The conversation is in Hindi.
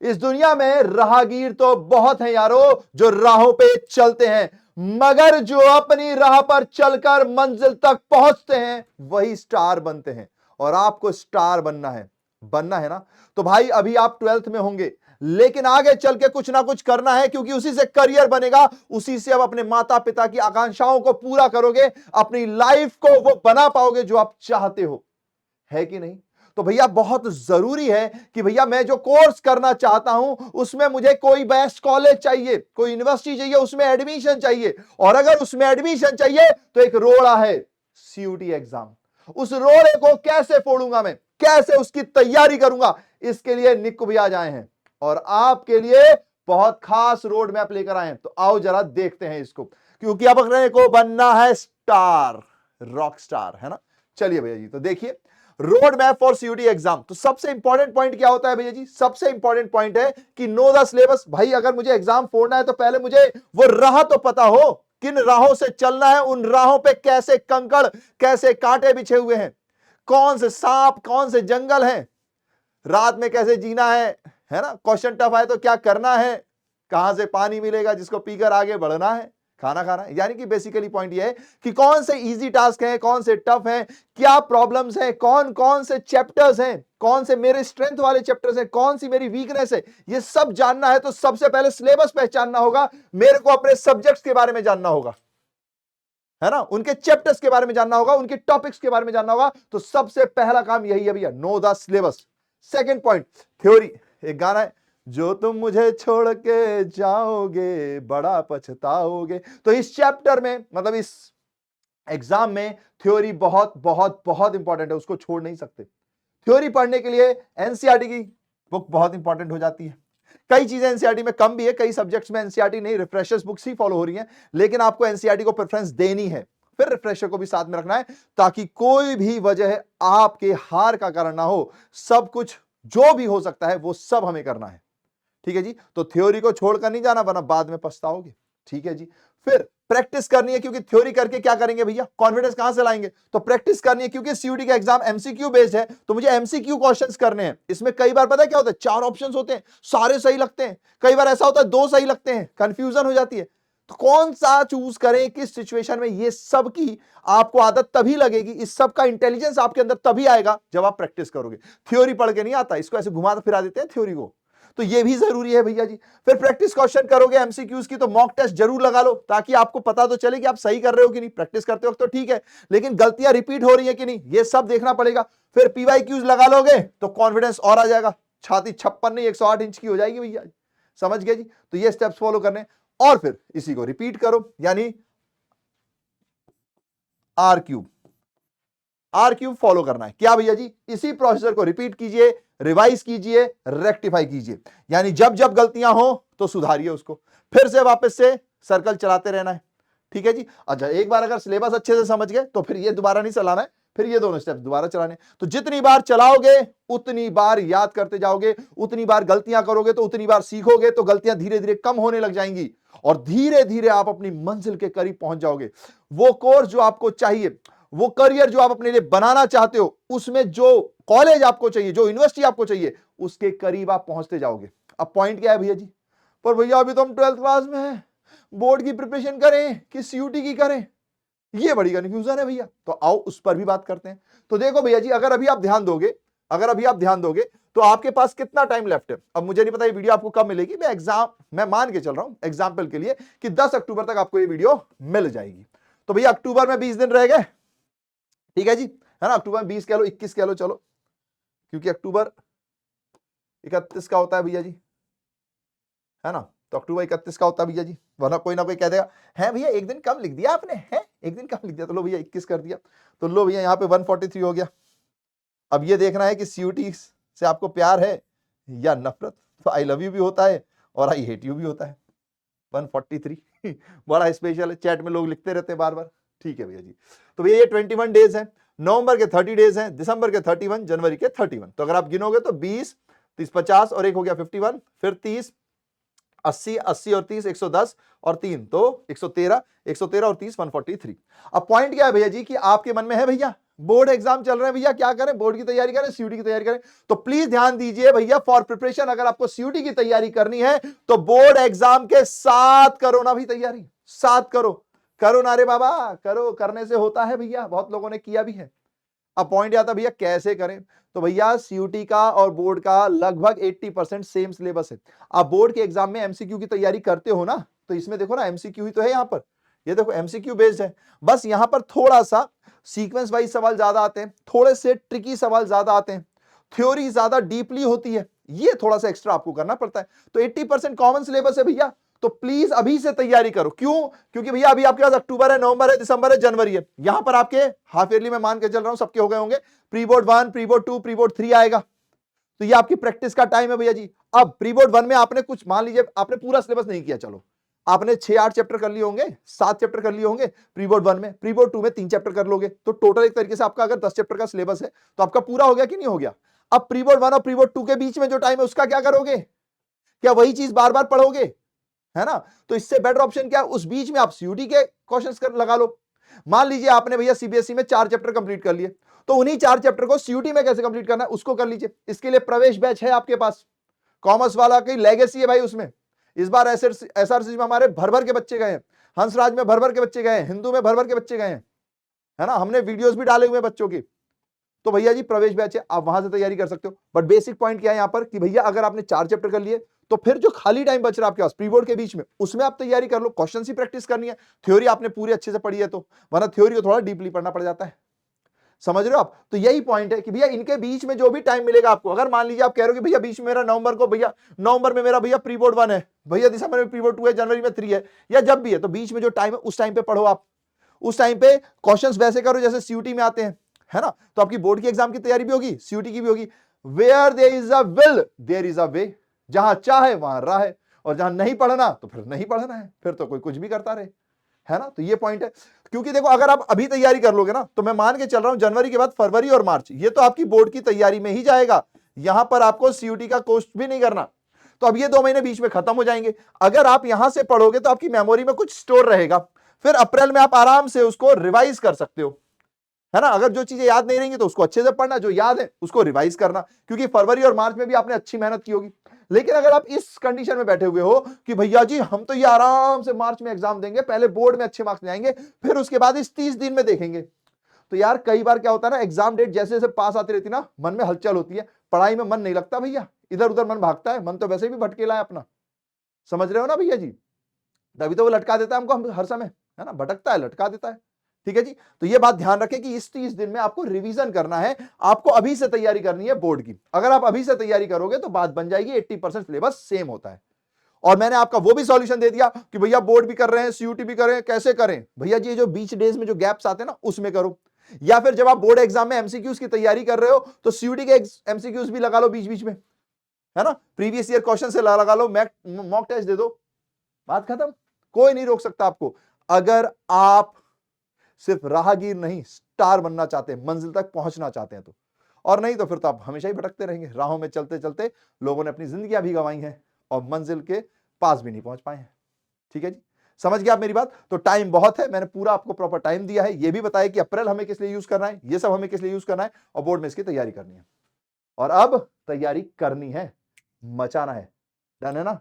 इस दुनिया में राहगीर तो बहुत हैं यारो जो राहों पे चलते हैं, मगर जो अपनी राह पर चलकर मंजिल तक पहुंचते हैं वही स्टार बनते हैं। और आपको स्टार बनना है ना, तो भाई अभी आप 12th में होंगे, लेकिन आगे चल के कुछ ना कुछ करना है, क्योंकि उसी से करियर बनेगा, उसी से आप अपने माता पिता की आकांक्षाओं को पूरा करोगे, अपनी लाइफ को वो बना पाओगे जो आप चाहते हो, है कि नहीं? तो भैया बहुत जरूरी है कि भैया मैं जो कोर्स करना चाहता हूं उसमें मुझे कोई बेस्ट कॉलेज चाहिए, कोई यूनिवर्सिटी चाहिए, उसमें एडमिशन चाहिए, और अगर उसमें एडमिशन चाहिए तो एक रोड़ा है सीयूटी एग्जाम। उस रोड़े को कैसे फोड़ूंगा मैं, कैसे उसकी तैयारी करूंगा, इसके लिए निक्कू भैया आए हैं और आपके लिए बहुत खास रोड मैप लेकर आए हैं। तो आओ जरा देखते हैं इसको, क्योंकि अब अपने को बनना है स्टार, रॉक स्टार, है ना। चलिए भैया जी, तो देखिए road map for CUET exam. तो सबसे इंपॉर्टेंट पॉइंट क्या होता है भैया जी? सबसे इंपॉर्टेंट पॉइंट है कि नो द सिलेबस। भाई अगर मुझे एग्जाम फोड़ना है तो पहले मुझे वो राह तो पता हो, किन राहों से चलना है, उन राहों पे कैसे कंकड़, कैसे कांटे बिछे हुए हैं, कौन से सांप, कौन से जंगल हैं, रात में कैसे जीना है ना। क्वेश्चन टफ आए तो क्या करना है, कहां से पानी मिलेगा जिसको पीकर आगे बढ़ना है, खाना खाना है। यानी कि बेसिकली पॉइंट ये है कि कौन से इजी टास्क हैं, कौन से टफ हैं, क्या प्रॉब्लम्स हैं, कौन कौन से चैप्टर्स हैं, कौन से मेरे स्ट्रेंथ वाले चैप्टर्स हैं, कौन सी मेरी वीकनेस है, ये सब जानना है। तो सबसे पहले सिलेबस पहचानना होगा, मेरे को अपने सब्जेक्ट्स के बारे में जानना होगा, है ना, उनके चैप्टर्स के बारे में जानना होगा, उनके टॉपिक्स के बारे में जानना होगा। तो सबसे पहला काम यही है भैया, know the syllabus. Second point theory. एक गाना है, जो तुम मुझे छोड़ के जाओगे बड़ा पछताओगे। तो इस चैप्टर में, मतलब इस एग्जाम में थ्योरी बहुत बहुत बहुत इंपॉर्टेंट है, उसको छोड़ नहीं सकते। थ्योरी पढ़ने के लिए एनसीईआरटी की बुक बहुत इंपॉर्टेंट हो जाती है। कई चीजें एनसीईआरटी में कम भी है, कई सब्जेक्ट्स में एनसीईआरटी नहीं, रिफ्रेशर्स बुक्स ही फॉलो हो रही हैं, लेकिन आपको एनसीईआरटी को प्रेफरेंस देनी है, फिर रिफ्रेशर को भी साथ में रखना है, ताकि कोई भी वजह आपके हार का कारण ना हो। सब कुछ जो भी हो सकता है वो सब हमें करना है, ठीक है जी। तो थ्योरी को छोड़कर नहीं जाना, वरना बाद में पछताओगे, ठीक है जी। फिर प्रैक्टिस करनी है, क्योंकि थ्योरी करके क्या करेंगे भैया, कॉन्फिडेंस कहां से लाएंगे? तो प्रैक्टिस करनी है, क्योंकि सीयूटी का एग्जाम एमसीक्यू बेस्ड है, तो मुझे एमसीक्यू क्वेश्चंस करने हैं। इसमें कई बार पता है क्या होता है, 4 ऑप्शंस होते हैं, सारे सही लगते हैं, कई बार ऐसा होता है 2 सही लगते हैं, कंफ्यूजन हो जाती है। तो कौन सा चूज करें, किस सिचुएशन में, ये सब की आपको आदत तभी लगेगी, इस सब का इंटेलिजेंस आपके अंदर तभी आएगा जब आप प्रैक्टिस करोगे। थ्योरी पढ़ के नहीं आता, इसको ऐसे घुमा फिरा देते हैं थ्योरी को, तो ये भी जरूरी है भैया जी। फिर प्रैक्टिस क्वेश्चन करोगे एमसीक्यूज की, तो मॉक टेस्ट जरूर लगा लो, ताकि आपको पता तो चले कि आप सही कर रहे हो कि नहीं। प्रैक्टिस करते वक्त तो ठीक है, लेकिन गलतियां रिपीट हो रही है कि नहीं, ये सब देखना पड़ेगा। फिर पीवाईक्यूज लगा लोगे तो कॉन्फिडेंस और आ जाएगा, छाती 56 नहीं 108 इंच की हो जाएगी भैया, समझ गए जी। तो ये स्टेप्स फॉलो करने, और फिर इसी को रिपीट करो, यानी आर क्यूब फॉलो करना है। क्या भैया जी? इसी प्रोसीजर को रिपीट कीजिए, रिवाइज कीजिए, रेक्टिफाई कीजिए, यानी जब जब गलतियां हो तो सुधारिए उसको, फिर से वापस से सर्कल चलाते रहना है, ठीक है जी। अच्छा, एक बार अगर सिलेबस अच्छे से समझ गए तो फिर ये दोबारा नहीं चलाना है, फिर ये दोनों स्टेप्स दोबारा चलाने। तो जितनी बार चलाओगे उतनी बार याद करते जाओगे, उतनी बार गलतियां करोगे तो उतनी बार सीखोगे, तो गलतियां धीरे धीरे कम होने लग जाएंगी और धीरे धीरे आप अपनी मंजिल के करीब पहुंच जाओगे। वो कोर्स जो आपको चाहिए, वो करियर जो आप अपने लिए बनाना चाहते हो, उसमें जो कॉलेज आपको चाहिए, जो यूनिवर्सिटी आपको चाहिए, उसके करीब आप पहुंचते जाओगे। अब पॉइंट क्या है भैया जी? पर भैया अभी तो हम 12th क्लास में हैं, बोर्ड की प्रिपरेशन करें कि सीयूटी की करें, ये बड़ी कंफ्यूजन है भैया। तो आओ उस पर भी बात करते हैं। तो देखो भैया जी, अगर अभी आप ध्यान दोगे तो आपके पास कितना टाइम लेफ्ट है? अब मुझे नहीं पता ये वीडियो आपको कब मिलेगी, मैं मान के चल रहा हूं एग्जाम्पल के लिए कि 10 अक्टूबर तक आपको ये वीडियो मिल जाएगी। तो भैया अक्टूबर में 20 दिन रह गए, ठीक है जी, है ना। अक्टूबर में 20 कह लो, 21 कह लो, चलो, क्योंकि अक्टूबर 31 का होता है भैया जी, है ना। तो अक्टूबर 31 का होता है भैया जी, वरना कोई ना कोई कह देगा है भैया एक दिन कम लिख दिया आपने, है एक दिन कम लिख दिया। तो लो भैया 21 कर दिया, तो लो भैया यहाँ पे 143 हो गया। अब ये देखना है कि सीयूटी से आपको प्यार है या नफरत। तो आई लव यू भी होता है और आई हेट यू भी होता है। 143 बड़ा स्पेशल है, चैट में लोग लिखते रहते हैं बार बार, ठीक है भैया जी। तो भैया ये 21 डेज है, नवंबर के 30 डेज हैं, दिसंबर के 31, जनवरी के 31। तो अगर आप गिनोगे तो 20, 30, 50 और एक हो गया 51, फिर 30, 80, 80 और 30 110 और 3 तो 113, 113 और 30 143। अब पॉइंट क्या है भैया जी कि आपके मन में है भैया बोर्ड एग्जाम चल रहे हैं भैया, क्या करें? बोर्ड की तैयारी करें, सीयूटी की तैयारी करें? तो प्लीज ध्यान दीजिए भैया, फॉर प्रिपरेशन अगर आपको सीयूटी की तैयारी करनी है तो बोर्ड एग्जाम के साथ करो ना भी तैयारी, साथ करो। करो ना रे बाबा, करो, करने से होता है भैया, बहुत लोगों ने किया भी है। अब पॉइंट आता भैया कैसे करें? तो भैया सीयूटी का और बोर्ड का लगभग 80% सेम सिलेबस है। आप बोर्ड के एग्जाम में एमसीक्यू की तैयारी करते हो ना, तो इसमें देखो ना एमसीक्यू ही तो है यहां पर, ये देखो एमसीक्यू बेस्ड है। बस यहां पर थोड़ा सा सीक्वेंस वाइज सवाल ज्यादा आते हैं, थोड़े से ट्रिकी सवाल ज्यादा आते हैं, थ्योरी ज्यादा डीपली होती है, ये थोड़ा सा एक्स्ट्रा आपको करना पड़ता है। तो 80% कॉमन सिलेबस है भैया, तो प्लीज अभी से तैयारी करो। क्यों? क्योंकि भैया अभी आपके पास अक्टूबर है, नवंबर है, दिसंबर है, जनवरी है, यहां पर आपके हाफ ईयरली में मान के चल रहा हूं सबके हो गए होंगे, pre board 1, pre board 2, pre board 3 आएगा। तो ये आपकी प्रैक्टिस का टाइम है भैया जी। अब प्री बोर्ड 1 में आपने कुछ मान लीजिए आपने पूरा सिलेबस नहीं किया, चलो आपने 6-8 चैप्टर कर लिए होंगे, 7 चैप्टर कर लिए होंगे प्री बोर्ड 1 में, प्री बोर्ड 2 में 3 चैप्टर कर लोगे, तो टोटल एक तरीके से आपका अगर 10 चैप्टर का सिलेबस है तो आपका पूरा हो गया कि नहीं हो गया? अब प्री बोर्ड 1 और प्री बोर्ड 2 के बीच में जो टाइम है उसका क्या करोगे? क्या वही चीज बार बार पढ़ोगे? है ना? तो इससे बेटर ऑप्शन क्या? उस बीच में आप सीयूटी के क्वेश्चंस कर लगा लो। मान लीजिए आपने भैया सीबीएसई में 4 चैप्टर कंप्लीट कर लिए, तो उन्हीं 4 चैप्टर को सीयूटी में कैसे कंप्लीट करना है उसको कर लीजिए। इसके लिए प्रवेश बैच है आपके पास, कॉमर्स वाला की लेगेसी है भाई उसमें। इस बार एसआरसी में हमारे भर भर के बच्चे गए हैं, हंसराज में भर भर के बच्चे गए हैं, हिंदू में भर भर के बच्चे गए हैं, है ना? हमने वीडियोस भी डाले हुए हैं बच्चों की। तो भैया जी प्रवेश बैच है, आप वहां से तैयारी कर सकते हो। बट बेसिक पॉइंट क्या है यहां पर कि भैया अगर आपने 4 चैप्टर कर लिए तो फिर जो खाली टाइम बच रहा है आपके पास प्री बोर्ड के बीच में, उसमें आप तैयारी कर लो, क्वेश्चन ही प्रैक्टिस करनी है। थ्योरी आपने पूरी अच्छे से पढ़ी है तो, वरना थ्योरी को थोड़ा डीपली पढ़ना पड़ जाता है। समझ रहे हो आप? तो यही पॉइंट है कि भैया इनके बीच में जो भी टाइम मिलेगा आपको, अगर मान लीजिए आप कह रहे हो कि भैया बीच में मेरा नवंबर को, भैया नवंबर में मेरा भैया प्री बोर्ड 1 है, भैया दिसंबर में प्री बोर्ड 2 है, जनवरी में 3 है, या जब भी है, तो बीच में जो टाइम है उस टाइम पे पढ़ो आप। उस टाइम पे क्वेश्चंस वैसे करो जैसे सीयूटी में आते हैं, है ना? तो आपकी बोर्ड की एग्जाम की तैयारी भी होगी, सीयूटी की भी होगी। Where there is a will there is a way, जहां चाहे वहां राह है, और जहां नहीं पढ़ना तो फिर नहीं पढ़ना है, फिर तो कोई कुछ भी करता रहे, है ना? तो ये पॉइंट है। क्योंकि देखो अगर आप अभी तैयारी कर लोगे ना, तो मैं मान के चल रहा हूं जनवरी के बाद फरवरी और मार्च ये तो आपकी बोर्ड की तैयारी में ही जाएगा, यहां पर आपको सीयूटी का कोर्स भी नहीं करना। तो अब ये 2 महीने बीच में खत्म हो जाएंगे। अगर आप यहां से पढ़ोगे तो आपकी मेमोरी में कुछ स्टोर रहेगा, फिर अप्रैल में आप आराम से उसको रिवाइज कर सकते हो, है ना? अगर जो चीजें याद नहीं रहेंगी तो उसको अच्छे से पढ़ना, जो याद है उसको रिवाइज करना, क्योंकि फरवरी और मार्च में भी आपने अच्छी मेहनत की होगी। लेकिन अगर आप इस कंडीशन में बैठे हुए हो कि भैया जी हम तो ये आराम से मार्च में एग्जाम देंगे, पहले बोर्ड में अच्छे मार्क्स जाएंगे, फिर उसके बाद इस 30 दिन में देखेंगे, तो यार कई बार क्या होता है ना, एग्जाम डेट जैसे जैसे पास आती रहती ना, मन में हलचल होती है, पढ़ाई में मन नहीं लगता भैया, इधर उधर मन भागता है, मन तो वैसे भी भटकेला है अपना। समझ रहे हो ना भैया जी? तभी तो वो लटका देता है हमको, हम हर समय, है ना? भटकता है, लटका देता है। ठीक है जी? तो ये बात ध्यान रखें कि इस 30 दिन में आपको रिवीजन करना है, आपको अभी से तैयारी करनी है बोर्ड की। अगर आप अभी से तैयारी करोगे तो बात बन जाएगी, 80% सिलेबस सेम होता है। और मैंने आपका वो भी सॉल्यूशन दे दिया कि भैया बोर्ड भी कर रहे हैं, सीयूटी भी कर रहे हैं, कैसे करें? भैया जी ये जो बीच डेज में जो गैप्स आते हैं ना उसमें करो, या फिर जब आप बोर्ड एग्जाम में एमसीक्यूज की तैयारी कर रहे हो तो सीयूटी के एमसीक्यूज भी लगा लो बीच बीच में, है ना? प्रीवियस ईयर क्वेश्चन से लगा लो, मॉक टेस्ट दे दो, बात खत्म। कोई नहीं रोक सकता आपको, अगर आप सिर्फ राहगीर नहीं स्टार बनना चाहते हैं, मंजिल तक पहुंचना चाहते हैं तो। और नहीं तो फिर तो आप हमेशा ही भटकते रहेंगे, राहों में चलते चलते लोगों ने अपनी जिंदगियां भी गंवाई हैं और मंजिल के पास भी नहीं पहुंच पाए हैं। ठीक है जी? समझ गया आप मेरी बात? तो टाइम बहुत है, मैंने पूरा आपको प्रॉपर टाइम दिया है, ये भी बताया कि अप्रैल हमें किस लिए यूज करना है, ये सब हमें किस लिए यूज करना है, और बोर्ड में इसकी तैयारी करनी है। और अब तैयारी करनी है, मचाना है। डन है ना?